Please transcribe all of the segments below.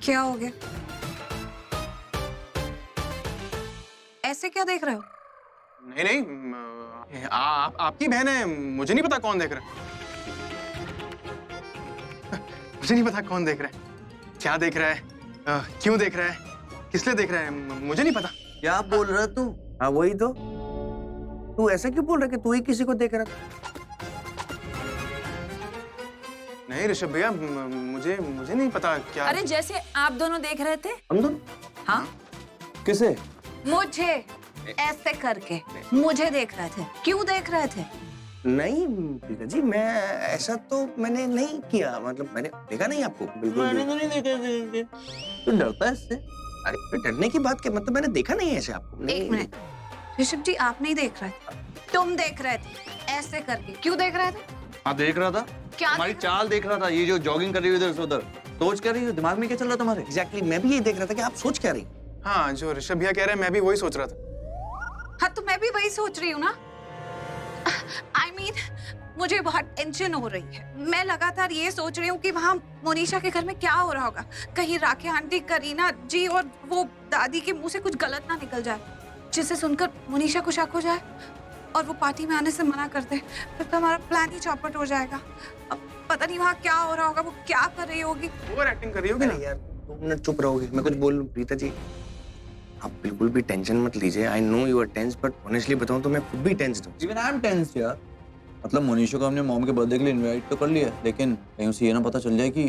क्या हो गया? ऐसे क्या देख रहे हो? नहीं नहीं, आपकी बहन है, मुझे नहीं पता कौन देख रहा है। मुझे नहीं पता कौन देख रहा है, क्या देख रहा है, क्यों देख रहा है, किस लिए देख रहा है, मुझे नहीं पता। क्या बोल रहा तू? हाँ वही तो, तू ऐसा क्यों बोल रहा कि तू ही किसी को देख रहा था? नहीं ऋषभ भैया, मुझे नहीं पता क्या। अरे जैसे आप दोनों देख रहे थे। हम दोनों? हाँ, किसे? मुझे ऐसे करके मुझे देख रहे थे। क्यों देख रहे थे? नहीं प्रीता जी, मैं ऐसा तो मैंने नहीं किया, मतलब मैंने देखा नहीं आपको। बिल्कुल मैंने तो नहीं देखा। तू डरता है इससे? अरे डरने की बात क्या, मतलब मैंने देखा नहीं है ऐसे आपको। एक मिनट ऋषभ जी, आप नहीं देख रहे थे, तुम देख रहे थे ऐसे करके। क्यों देख रहे थे? हाँ देख रहा था, क्या हमारी चाल देख रहा था, ये जो जॉगिंग कर रही है इधर से उधर। सोच क्या रही हो, दिमाग में क्या चल रहा तुम्हारे? एग्जैक्टली, मैं भी यही देख रहा था कि आप सोच क्या रही। हाँ, जो ऋषभ भैया कह रहे हैं मैं भी वही सोच रहा था। हाँ तो मैं भी वही सोच रही हूँ ना। I mean, मुझे बहुत टेंशन हो रही है। मैं लगातार ये सोच रही हूँ कि वहाँ मोनिशा के घर में क्या हो रहा होगा। कहीं राखी आंटी, करीना जी और वो दादी के मुंह से कुछ गलत ना निकल जाए, जिसे सुनकर मोनिशा को शक हो जाए और वो पार्टी में आने से मना कर दे। फिर तो हमारा प्लान ही चौपट हो जाएगा। अब पता नहीं वहाँ क्या हो रहा होगा, वो क्या कर रही होगी। ओवर एक्टिंग कर रही होगी ना। यार 2 मिनट चुप रहोगे, मैं कुछ बोल लूं? प्रीता जी आप बिल्कुल भी टेंशन मत लीजिए। I know you are tense, but honestly बताऊं तो मैं खुद भी टेंस्ड हूं। इवन आई एम टेंस यार। मतलब मोनिशा को हमने मॉम के बर्थडे के लिए इनवाइट तो कर लिया, लेकिन कहीं उसे ये ना पता चल जाए कि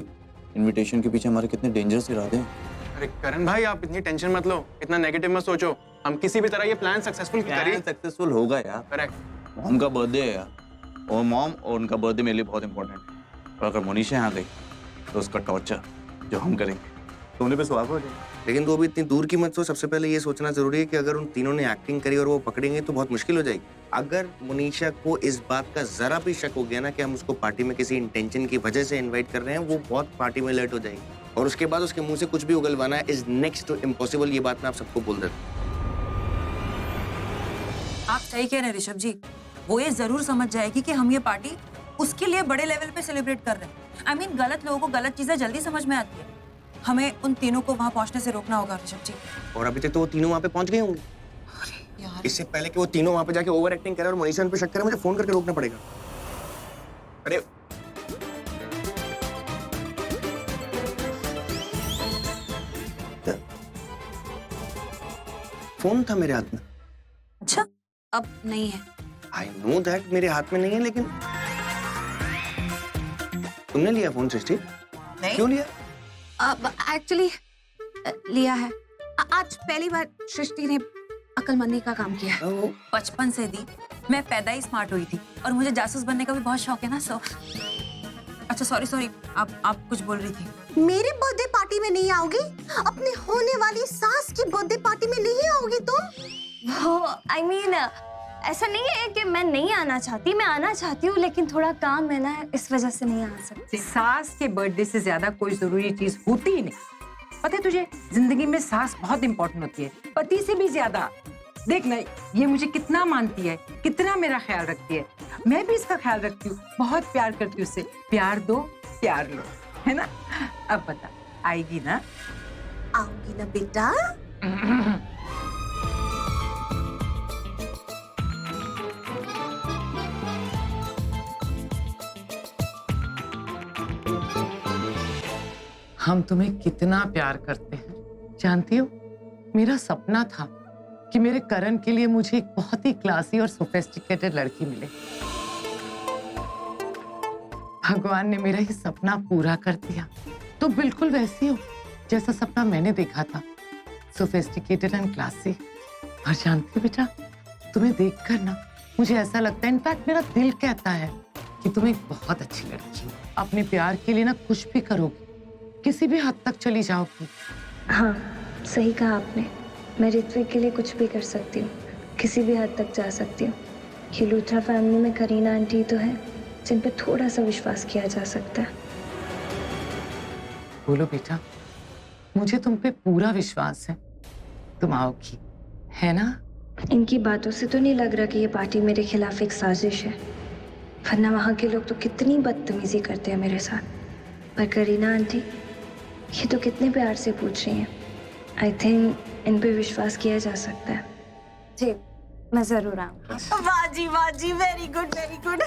इनविटेशन के पीछे हमारे कितने डेंजरस इरादे हैं। अरे करण भाई, आप इतनी टेंशन मत लो, इतना नेगेटिव मत सोचो। हम किसी भी तरह ये प्लान सक्सेसफुल करें। सक्सेसफुल होगा यार। करेक्ट। मॉम का बर्थडे है यार, और मॉम और उनका बर्थडे मेरे लिए बहुत इंपॉर्टेंट है। और अगर मोनिशा यहाँ गई तो उसका टॉर्चर जो हम करेंगे तो उन्हें पे सुहाग हो जाए। लेकिन तो अभी इतनी दूर की मत सोच। सबसे पहले ये सोचना जरूरी है कि अगर उन तीनों ने एक्टिंग करी और वो पकड़ेंगे तो बहुत मुश्किल हो जाएगी। अगर मोनिशा को इस बात का जरा भी शक हो गया ना कि हम उसको पार्टी में किसी इंटेंशन की वजह से इन्वाइट कर रहे हैं, वो बहुत पार्टी में लेट हो जाएगी और उसके बाद उसके मुंह से कुछ भी उगलवाना इज नेक्स्ट टू इम्पॉसिबल। ये बात मैं आप सबको बोल देता हूं। आप सही कह रहे हैं ऋषभ जी, वो ये जरूर समझ जाएगी कि हम ये पार्टी उसके लिए बड़े लेवल पे सेलिब्रेट कर रहे हैं। I mean, गलत लोगों को गलत चीजें जल्दी समझ में आती है। हमें उन तीनों को वहां पहुंचने से रोकना होगा ऋषभ जी। और अभी तक तो वो तीनों वहां पे पहुंच गए होंगे। यार इससे पहले कि वो तीनों वहां पे जाके ओवर एक्टिंग करें और मोनिशा उन पे शक करे, मुझे फोन करके रोकना पड़ेगा। अरे फोन था मेरे हाथ में। अच्छा, अब नहीं है। आई नो दैट मेरे हाथ में नहीं है, लेकिन तुमने लिया फोन सृष्टि? नहीं। क्यों लिया? अब एक्चुअली लिया है। आज पहली बार सृष्टि ने अक्लमंदी का काम किया है। वो बचपन से दी मैं पैदा ही स्मार्ट हुई थी और मुझे जासूस बनने का भी बहुत शौक है ना। सो अच्छा सॉरी आप कुछ बोल रही थी। मेरे बर्थडे पार्टी में नहीं आओगी? अपने होने वाली सास की बर्थडे पार्टी में नहीं आओगी तुम? I mean, ऐसा नहीं है कि मैं नहीं आना चाहती, मैं आना चाहती हूँ, लेकिन थोड़ा काम है ना, इस वजह से नहीं आ सकती। सास के बर्थडे से ज्यादा कोई जरूरी चीज होती ही नहीं। पता है तुझे, जिंदगी में सास बहुत इंपॉर्टेंट होती है, पति से भी ज्यादा। देख ना, ये मुझे कितना मानती है, कितना मेरा ख्याल रखती है। मैं भी इसका ख्याल रखती हूँ, बहुत प्यार करती हूँ उससे। प्यार दो प्यार लो, है ना? अब बता, आएगी ना? आऊंगी ना बेटा। हम तुम्हें कितना प्यार करते हैं, जानती हो? मेरा सपना था कि मेरे करण के लिए मुझे एक बहुत ही क्लासी और सोफिस्टिकेटेड लड़की मिले। भगवान ने मेरा ये सपना पूरा कर दिया। तो बिल्कुल वैसी हो जैसा सपना मैंने देखा था, सोफिस्टिकेटेड एंड क्लासी। और जानती हो बेटा, तुम्हें देखकर ना मुझे ऐसा लगता है, इनफैक्ट मेरा दिल कहता है कि तुम एक बहुत अच्छी लड़की हो। अपने प्यार के लिए ना कुछ भी करोगी, किसी भी हद तक चली जाओगी। हाँ, सही कहा आपने। मैं ऋत्विक के लिए कुछ भी कर सकती हूँ, किसी भी हद तक जा सकती हूँ। ये लूथरा फैमिली में करीना आंटी तो है जिन पे थोड़ा सा विश्वास किया जा सकता है। बोलो बेटा, मुझे तुम पे पूरा विश्वास है, तुम आओगी, है ना? इनकी बातों से तो नहीं लग रहा कि ये पार्टी मेरे खिलाफ एक साजिश है, वरना वहाँ के लोग तो कितनी बदतमीजी करते हैं मेरे साथ। पर करीना आंटी, ये तो कितने प्यार से पूछ रही हैं। आई थिंक इन पे विश्वास किया जा सकता है। जी, मैं जरूर आऊंगी। वाह जी, very good very good.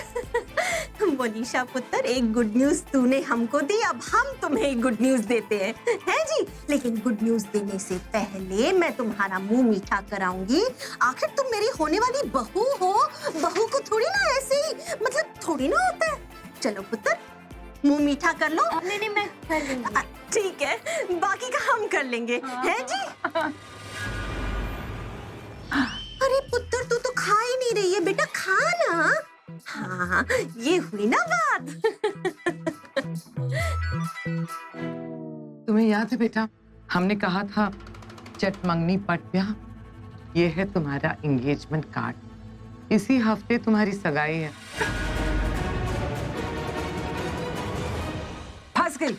Monisha पुत्र, एक गुड न्यूज तूने हमको दी, अब हम तुम्हें एक गुड न्यूज देते हैं जी। लेकिन गुड न्यूज देने से पहले मैं तुम्हारा मुंह मीठा कराऊंगी। आखिर तुम मेरी होने वाली बहू हो, बहू को थोड़ी ना ऐसे ही मतलब थोड़ी ना होता है। चलो पुत्र, मुंह मीठा कर लो। नहीं मैं कर लूंगी। ठीक है, बाकी का हम कर लेंगे, हैं जी? अरे पुत्र, तू तो खा ही नहीं रही है, बेटा खा ना। हाँ, ये हुई ना बात। तुम्हें याद है बेटा, हमने कहा था चट मंगनी पट ब्याह। ये है तुम्हारा एंगेजमेंट कार्ड। इसी हफ्ते तुम्हारी सगाई है। फंस गई।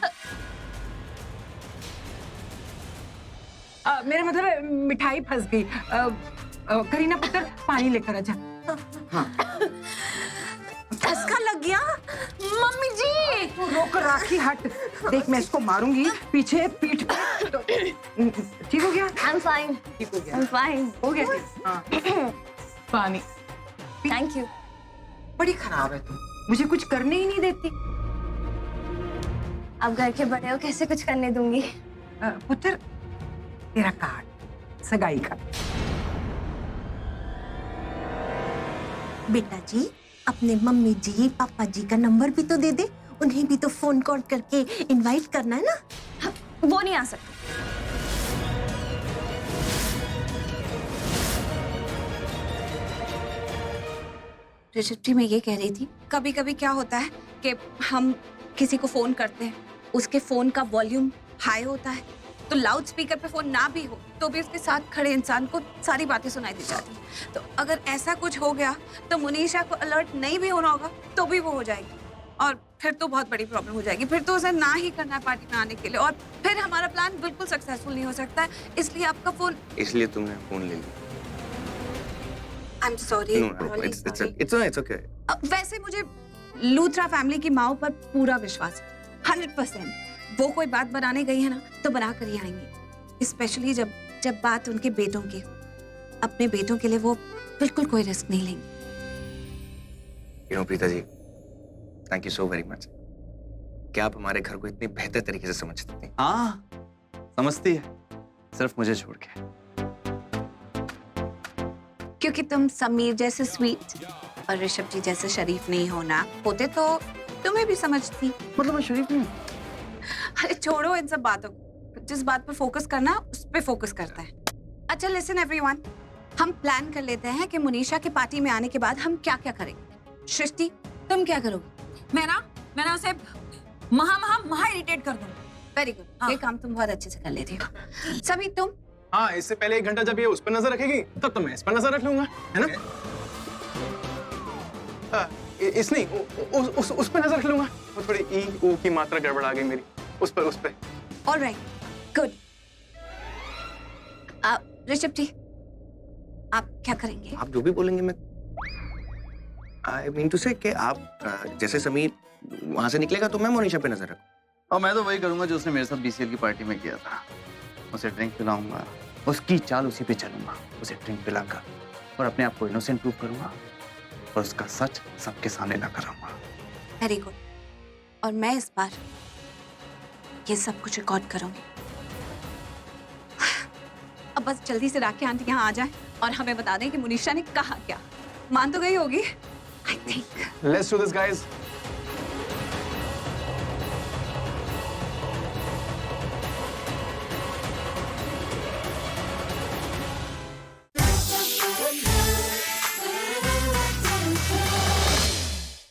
मेरा मतलब है, मिठाई फंस गई। करीना पुत्र, पानी लेकर आजा। धसका लग गया। मम्मी जी, तू रोक राखी, हट। देख, मैं इसको मारूंगी पीछे पीठ पे। तो ठीक हो गया? I am fine. ठीक हो गया? I am fine. हो गया ठीक? हाँ। पानी। Thank you. बड़ी खराब है तू, मुझे कुछ करने ही नहीं देती। अब घर के बड़े हो, कैसे कुछ करने दूंगी? पुत्र, तेरा कार्ड सगाई का। बेटा जी, अपने मम्मी जी पापा जी का नंबर भी तो दे दे, उन्हें भी तो फोन कॉल करके इनवाइट करना है ना। वो नहीं आ सकते। ऋषभ जी, मैं ये कह रही थी, कभी कभी क्या होता है कि हम किसी को फोन करते हैं, उसके फोन का वॉल्यूम हाई होता है, तो लाउड स्पीकर पे फोन ना भी हो तो भी उसके साथ खड़े इंसान को सारी बातें सुनाई दी जाती हैं। तो अगर ऐसा कुछ हो गया तो मुनीशा को अलर्ट नहीं भी होना होगा तो भी वो हो जाएगी, और फिर तो बहुत बड़ी प्रॉब्लम हो जाएगी। फिर तो उसे ना ही करना है पार्टी में आने के लिए, और फिर हमारा प्लान बिल्कुल सक्सेसफुल नहीं हो सकता है। इसलिए आपका फोन। इसलिए तुमने फोन ले लिया। I am sorry. It's okay. वैसे मुझे लूथरा फैमिली की माओ पर पूरा विश्वास है, 100%। वो कोई बात बनाने गई है ना तो बना कर ही आएंगी, स्पेशली जब बात उनके बेटों की। अपने बेटों के लिए वो बिल्कुल कोई रिस्क नहीं लेंगे। You know Preeta ji, thank you so very much. क्या आप हमारे घर को इतनी बेहतर तरीके से समझती थी? हाँ, समझती है, सिर्फ मुझे छोड़ के। क्योंकि तुम समीर जैसे स्वीट और ऋषभ जी जैसे शरीफ नहीं होना होते तो तुम्हें भी समझती। मतलब मैं शरीफ नहीं? अरे छोड़ो इन सब बातों को, जिस बात पर फोकस करना उस पे फोकस करता है। अच्छा लिसन एवरीवन, हम प्लान कर लेते हैं कि मुनीशा के पार्टी में आने के बाद हम क्या क्या करेंगे। सृष्टि, तुम क्या करोगे? मैं ना उसे महा इरिटेट कर दूंगी। वेरी गुड, ये काम तुम बहुत अच्छे से कर लेती हो। सभी तुम? हाँ, इससे पहले 1 घंटा जब ये उस पर नजर रखेगी तब तो मैं इस पर नजर रख लूंगा, है ना? इस नहीं, उस पर नजर रख लूंगा। वो थोड़ी ई ओ की मात्रा गड़बड़ आ गई मेरी, उस पर। Alright, good. ऋषभ जी, आप क्या करेंगे? आप जो भी बोलेंगे मैं आई मीन टू से कि आप जैसे समीर वहां से निकलेगा तो मैं मोनिशा पे नजर रखूं। और मैं तो वही करूंगा जो उसने मेरे साथ बीसीएल की पार्टी में किया था। उसे ड्रिंक पिलाऊंगा, उसकी चाल उसी पे चलूंगा, उसे ड्रिंक पिलाकर, और अपने आप को इनोसेंट प्रूव करूंगा और उसका सच सबके सामने ला कर आऊंगा। Very good. और मैं इस बार ये सब कुछ रिकॉर्ड करूंगी। अब बस जल्दी से राखी आंटी यहाँ आ जाए और हमें बता दें कि मुनीशा ने कहा क्या। मान तो गई होगी, I think. Let's do this guys.